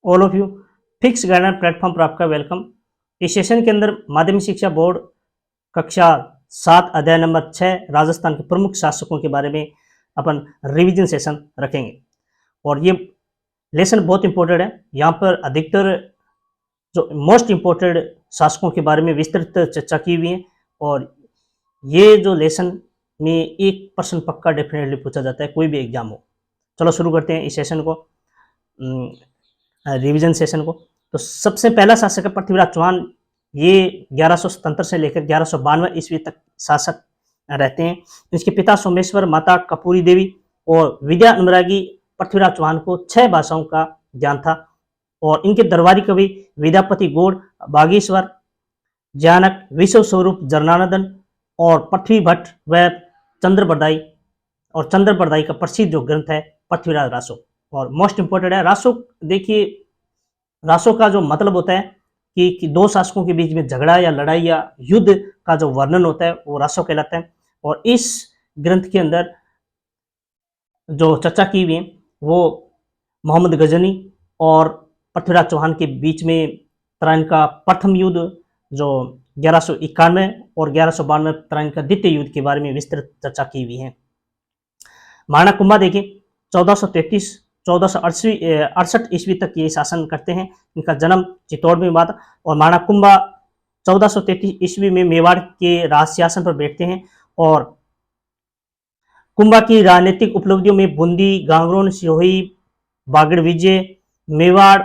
All of you. Fix guidance platform पर आपका welcome. इस सेशन के अंदर माध्यमिक शिक्षा बोर्ड कक्षा 7 अध्याय नंबर 6 राजस्थान के प्रमुख शासकों के बारे में अपन रिवीजन सेशन रखेंगे और ये लेसन बहुत इंपॉर्टेंट है। यहाँ पर अधिकतर जो मोस्ट इंपॉर्टेंट शासकों के बारे में विस्तृत चर्चा की हुई है और ये जो लेसन में 1% पक्का डेफिनेटली पूछा जाता है, कोई भी एग्जाम हो। चलो शुरू करते हैं इस सेशन को, रिवीजन सेशन को। तो सबसे पहला शासक है पृथ्वीराज चौहान। ये 1177 से लेकर 1192 ईस्वी तक शासक रहते हैं। इसके पिता सोमेश्वर, माता कपूरी देवी और विद्या अनुरागी पृथ्वीराज चौहान को 6 भाषाओं का ज्ञान था और इनके दरबारी कवि विद्यापति गौड़, बागेश्वर, जानक, विश्व स्वरूप जरनानंदन और पृथ्वी भट्ट व चंद्रबरदाई का प्रसिद्ध जो ग्रंथ है पृथ्वीराज रासो। और मोस्ट इंपोर्टेंट है रासो। देखिए, रासो का जो मतलब होता है कि दो शासकों के बीच में झगड़ा या लड़ाई या युद्ध का जो वर्णन होता है वो रासो कहलाता है। और इस ग्रंथ के अंदर जो चर्चा की हुई है वो मोहम्मद गजनी और पृथ्वीराज चौहान के बीच में तराइन का प्रथम युद्ध जो 1191 और 1192 तराइन का द्वितीय युद्ध के बारे में विस्तृत चर्चा की हुई है। महाराणा कुंभा देखिए 1433 1468 ईस्वी तक ये शासन करते हैं। इनका जन्म चित्तौड़ में हुआ था और महाराणा कुंभा 1433 ईस्वी में मेवाड़ के राज सिंहासन पर बैठते हैं। और कुंभा की राजनीतिक उपलब्धियों में बूंदी, गांगरोन, सिरोही, बागड़ विजय, मेवाड़,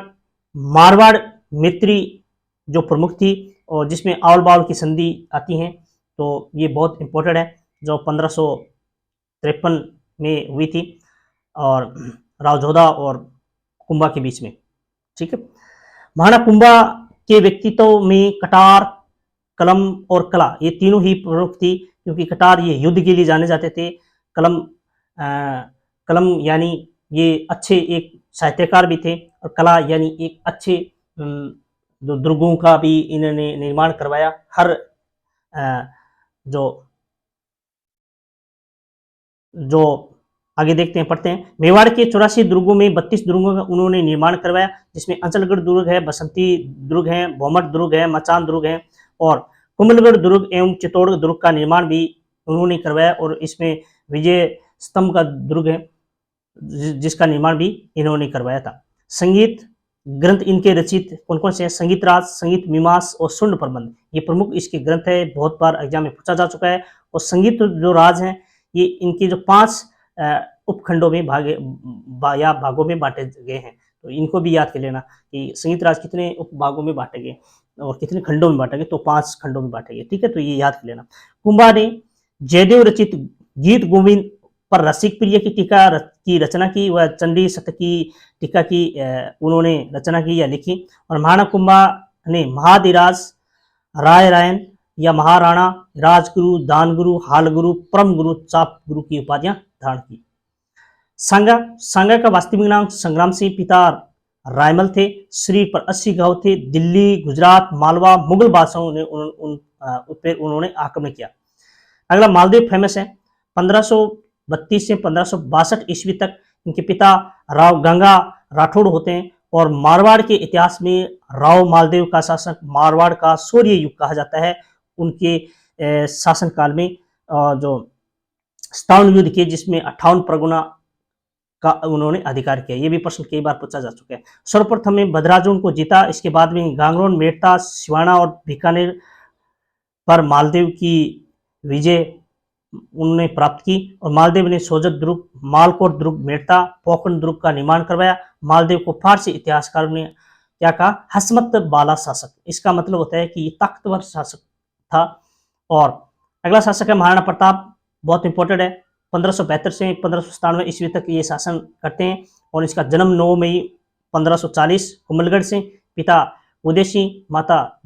मारवाड़ मैत्री जो प्रमुख थी और जिसमें आवल बावल की संधि आती हैं। तो ये बहुत इंपॉर्टेंट है जो 1553 में हुई थी और रावजोधा और कुंभा के बीच में। ठीक है। महाराणा कुंभा के व्यक्तित्व में कटार, कलम और कला ये तीनों ही प्रमुख थी, क्योंकि कटार ये युद्ध के लिए जाने जाते थे। कलम यानी ये अच्छे एक साहित्यकार भी थे और कला यानी एक अच्छे जो दुर्गों का भी इन्होंने निर्माण करवाया। हर जो आगे देखते हैं, पढ़ते हैं। मेवाड़ के 84 दुर्गों में 32 दुर्गों का उन्होंने निर्माण करवाया, जिसमें अंचलगढ़ दुर्ग है, बसंती दुर्ग है, भोमट दुर्ग है, मचान दुर्ग है और कुंभलगढ़ दुर्ग एवं चित्तौड़ दुर्ग का निर्माण भी उन्होंने करवाया। और इसमें विजय स्तंभ का दुर्ग है जिसका निर्माण भी इन्होंने करवाया था। संगीत ग्रंथ इनके रचित कौन कौन से हैं? संगीत राज, संगीत मीमांस और स्वर्ण प्रबंध ये प्रमुख इसके ग्रंथ है। बहुत बार एग्जाम में पूछा जा चुका है। और संगीत जो राज हैं ये इनके जो 5 उपखंडों में भागों में बांटे गए हैं। तो इनको भी याद कर लेना कि संगीत राज कितने उपभागों में बांटे गए और कितने खंडों में बांटे गए। तो 5 खंडों में बांटे गए। ठीक है, तो ये याद कर लेना। कुंभा ने जयदेव रचित गीत गोविंद पर रसिक प्रिय की टीका की रचना की, वह चंडी शतक की टीका की उन्होंने रचना की या लिखी। और महाराणा कुंभा ने महाधिराज, राय रायन या महाराणा, राजगुरु, दानगुरु, हालगुरु, परम गुरु, चाप गुरु की उपाधियां धारण की। सांगा का वास्तविक नाम संग्राम सिंह, पिता रायमल थे। शरीर पर 80 घाव थे। दिल्ली, गुजरात, मालवा मुगल बादशाहों ने उन्होंने आक्रमण किया। अगला मालदेव फेमस है। 1532 से 1562 ईस्वी तक इनके पिता राव गंगा राठौड़ होते हैं और मारवाड़ के इतिहास में राव मालदेव का शासन मारवाड़ का शौर्य युग कहा जाता है। उनके शासनकाल में जो 57 युद्ध किए, जिसमें 58 परगना का उन्होंने अधिकार किया। ये भी प्रश्न कई बार पूछा जा चुका है। सर्वप्रथम में भद्राजुन को जीता। इसके बाद में गांगरोन, मेड़ता, सिवाना और बीकानेर पर मालदेव की विजय उन्होंने प्राप्त की। और मालदेव ने सोजत दुर्ग, मालकोट दुर्ग, मेड़ता, पोखरण दुर्ग का निर्माण करवाया। मालदेव को फारसी इतिहासकारों ने क्या कहा? हसमत बाला शासक। इसका मतलब होता है कि ये ताकतवर शासक था। और अगला शासक है महाराणा प्रताप। बहुत इंपॉर्टेंट है। 1572 से 1597 ईस्वी तक ये शासन करते हैं और इसका जन्म 9 मई 1540 कुंभलगढ़ से। पिता उदय सिंह, माता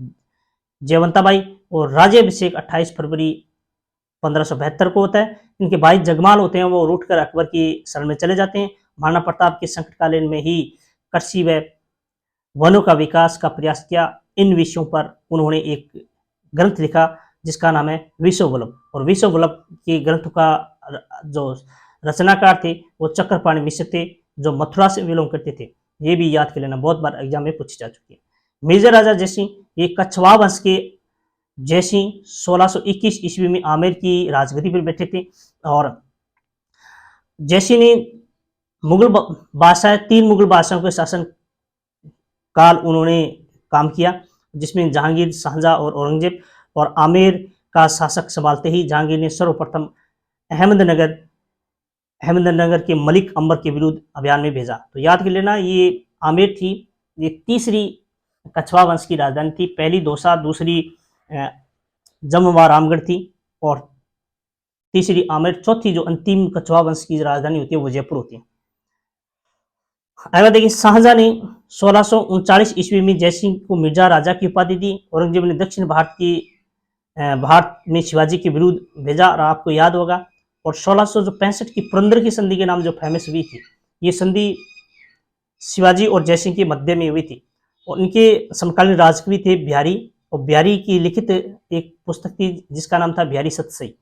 जयवंताबाई और राज्याभिषेक 28 फरवरी 1572 को होता है। इनके भाई जगमाल होते हैं, वो रूठकर अकबर की शरण में चले जाते हैं। महाराणा प्रताप के संकटकालीन में ही कृषि व वनों का विकास का प्रयास किया। इन विषयों पर उन्होंने एक ग्रंथ लिखा जिसका नाम है विश्व वल्लभ। और विश्व वल्लभ के ग्रंथ का जो रचनाकार थे वो चक्रपाणि मिश्र थे, जो मथुरा से बिलोंग करते थे। ये भी याद कर लेना, बहुत बार एग्जाम में पूछी जा चुकी है। मेजर राजा जयसिंह ये कछवाहा वंश के जयसिंह 1621 ईस्वी में आमेर की राजगद्दी पर बैठे थे। और जयसिंह ने मुगल बादशाह, 3 मुगल बादशाहों के शासन काल उन्होंने काम किया, जिसमें जहांगीर, शाहजहां और औरंगजेब। और आमेर का शासक संभालते ही जहांगीर ने सर्वप्रथम अहमदनगर के मलिक अंबर के विरुद्ध अभियान में भेजा। तो याद कर लेना, ये आमेर थी, ये तीसरी कछवाहा वंश की राजधानी थी। पहली दौसा, दूसरी जमवा रामगढ़ थी और तीसरी आमेर, चौथी जो अंतिम कछवाहा वंश की राजधानी होती है वो जयपुर होती है। अगला देखिए, शाहजहां ने 1639 ईस्वी में जयसिंह को मिर्जा राजा की उपाधि दी। औरंगजेब ने दक्षिण भारत में शिवाजी के विरुद्ध भेजा, और आपको याद होगा। और 1665 की पुरंदर की संधि के नाम जो फेमस हुई थी, ये संधि शिवाजी और जयसिंह के मध्य में हुई थी। और इनके समकालीन राजकवि थे बिहारी, और बिहारी की लिखित एक पुस्तक थी जिसका नाम था बिहारी सतसई।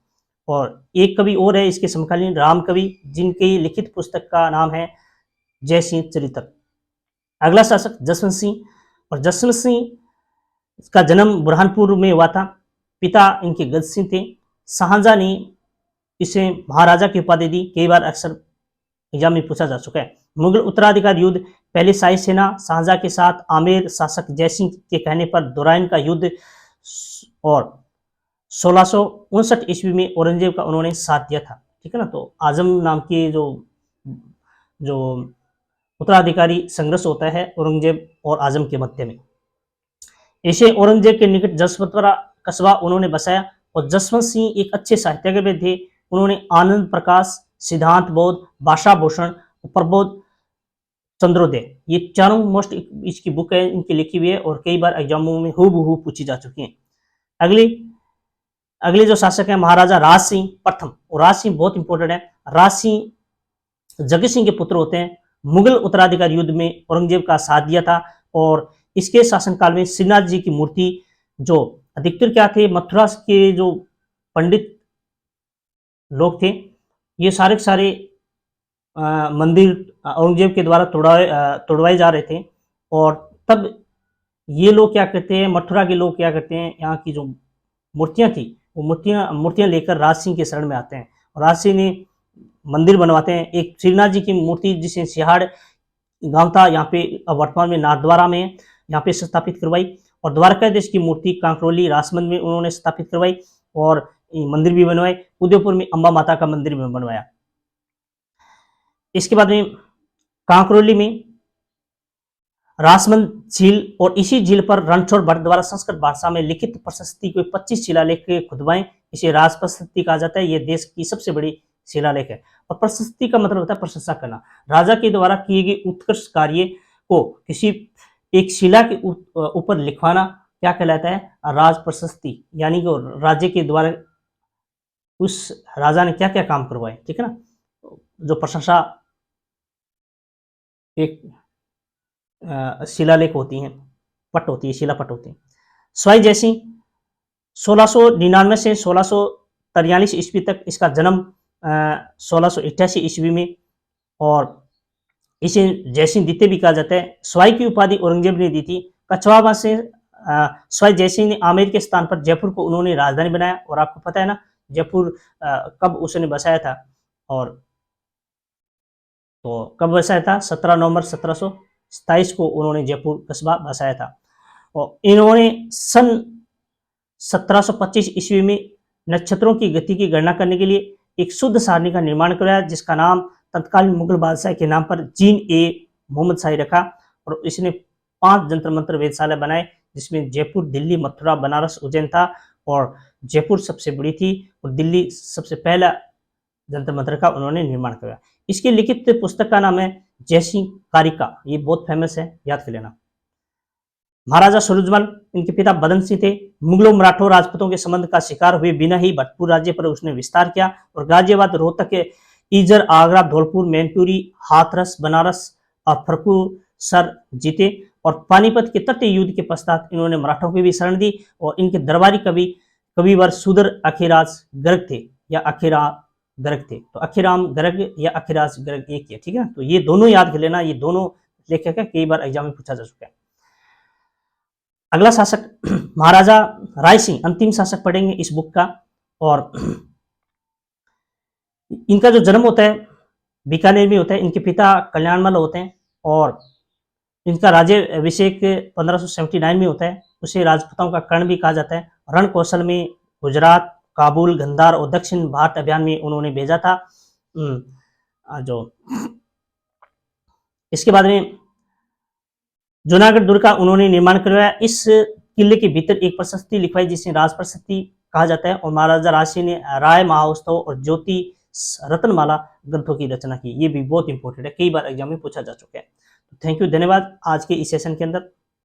और एक कवि और है इसके समकालीन, राम कवि, जिनकी लिखित पुस्तक का नाम है जयसिंह चरित्र। अगला शासक जसवंत सिंह, और जसवंत सिंह का जन्म बुरहानपुर में हुआ था। पिता इनके गज सिंह थे। शाहजहां ने इसे महाराजा की उपाधि दी, कई बार अक्सर एग्जाम में पूछा जा चुका है। मुगल उत्तराधिकार युद्ध, पहले शाही सेना शाहजहां के साथ आमेर शासक जयसिंह के कहने पर दोराइन का युद्ध, और 1659 ईस्वी में औरंगजेब का उन्होंने साथ दिया था। ठीक है ना। तो आजम नाम के जो उत्तराधिकारी संघर्ष होता है औरंगजेब और आजम के मध्य में। इसे औरंगजेब के निकट जसवंतपुरा कस्बा उन्होंने बसाया। और जसवंत सिंह एक अच्छे साहित्यकार थे। उन्होंने आनंद प्रकाश, सिद्धांत बोध, भाषा भूषण, प्रबोध चंद्रोदय, ये चारों मोस्ट इसकी बुक है, इनकी लिखी हुई है और कई बार एग्जामों में हूबहू पूछी जा चुकी है। अगले जो शासक है महाराजा राज सिंह प्रथम, और राज सिंह बहुत इंपॉर्टेंट है। राज सिंह जगत सिंह के पुत्र होते हैं। मुगल उत्तराधिकार युद्ध में औरंगजेब का साथ दिया था। और इसके शासनकाल में श्रीनाथ जी की मूर्ति, जो अधिकतर क्या थे, मथुरा के जो पंडित लोग थे, ये सारे के सारे मंदिर औरंगजेब के द्वारा तोड़वाए जा रहे थे। और तब ये लोग क्या करते हैं, मथुरा के लोग क्या करते हैं, यहाँ की जो मूर्तियां थी वो मूर्तियां लेकर राज सिंह के शरण में आते हैं। और राज सिंह ने मंदिर बनवाते हैं। एक श्रीनाथ जी की मूर्ति जिसे सिहाड़ गांव था, यहाँ पे वर्तमान में नाथद्वारा में, यहाँ पे स्थापित करवाई। और द्वारकाधीश की मूर्ति कांकरोली राजमंद में उन्होंने स्थापित करवाई और मंदिर भी बनवाए। उदयपुर में अम्बा माता का मंदिर भी बनवाया। इसके बाद में कांकरोली में राजमंद झील, और इसी झील पर रणछोड़ भट्ट द्वारा संस्कृत भाषा में लिखित प्रशस्ति को 25 शिलालेख खुदवाएं। इसे राज प्रशस्ति कहा जाता है। यह देश की सबसे बड़ी शिलालेख है। और प्रशस्ति का मतलब होता है प्रशंसा करना। राजा के द्वारा किए गए उत्कृष्ट कार्य को किसी एक शिला के ऊपर लिखवाना क्या कहलाता है, राज प्रशस्ति। यानी कि राज्य के द्वारा उस राजा ने क्या क्या काम करवाए, ठीक है ना, जो प्रशंसा एक शिलालेख होती हैं, पट होती है, शिलापट होती है। स्वाई जयसिंह 1699 से 1643 ईस्वी तक, इसका जन्म 1688 ईस्वी में, और इसे जयसिंह द्वितीय भी कहा जाता है। स्वाई की उपाधि औरंगजेब ने दी थी। कछवाहा से स्वाई जयसिंह ने आमेर के स्थान पर जयपुर को उन्होंने राजधानी बनाया। और आपको पता है ना जयपुर कब उसने बसाया था, और तो कब बसाया था, 17 नवंबर 1727 को उन्होंने जयपुर कस्बा बसाया था। और इन्होंने सन 1725 ईस्वी में नक्षत्रों की गति की गणना करने के लिए एक शुद्ध सारणी का निर्माण कराया, जिसका नाम तत्कालीन मुगल बादशाह के नाम पर जीन ए मोहम्मद शाही रखा। और इसने 5 जंतर मंत्र वेधशाला बनाए, जिसमें जयपुर, दिल्ली, मथुरा, बनारस, उज्जैन था। और जयपुर सबसे बड़ी थी और दिल्ली सबसे पहला जंतर मंत्र का उन्होंने निर्माण कराया। इसकी लिखित पुस्तक का नाम है जयसिंह कारिका। ये बहुत फेमस है, याद कर लेना। महाराजा सूरजमल, इनके पिता बदन सिंह थे। मुगलों, मराठों, राजपूतों के संबंध का शिकार हुए बिना ही भटपुर राज्य पर उसने विस्तार किया और गाजियाबाद, रोहतक, ईजर, आगरा, धौलपुर, मैनपुरी, हाथरस, बनारस और फरकुसर जीते। और पानीपत के तटीय युद्ध के पश्चात इन्होंने मराठों की भी शरण दी। और इनके दरबारी कविवर सुधर अखीराज गर्ग थे या अखीरा गर्ग थे। तो अखीराम गर्ग या अखीराज गर्ग एक ही है, ठीक है। तो ये दोनों याद कर लेना, ये दोनों लेखक है, कई बार एग्जाम में पूछा जा चुका है। अगला शासक महाराजा राय सिंह, अंतिम शासक पढ़ेंगे इस बुक का। और इनका जो जन्म होता है बीकानेर में होता है। इनके पिता कल्याणमल होते हैं और इनका राज्याभिषेक 1579 में होता है। उसे राजपूताओं का कर्ण भी कहा जाता है। रण कौशल में गुजरात, काबुल, गंधार और दक्षिण भारत अभियान में उन्होंने भेजा था। जो इसके बाद में जूनागढ़ दुर्ग का उन्होंने निर्माण करवाया। इस किले के भीतर एक प्रशस्ति लिखवाई जिसे राज प्रशस्ति कहा जाता है। और महाराजा राज सिंह ने राय महाउत्सव और ज्योति रत्नमाला ग्रंथों की रचना की। ये भी बहुत इंपॉर्टेंट है, कई बार एग्जाम में पूछा जा चुका है। थैंक यू, धन्यवाद आज के इस सेशन के अंदर।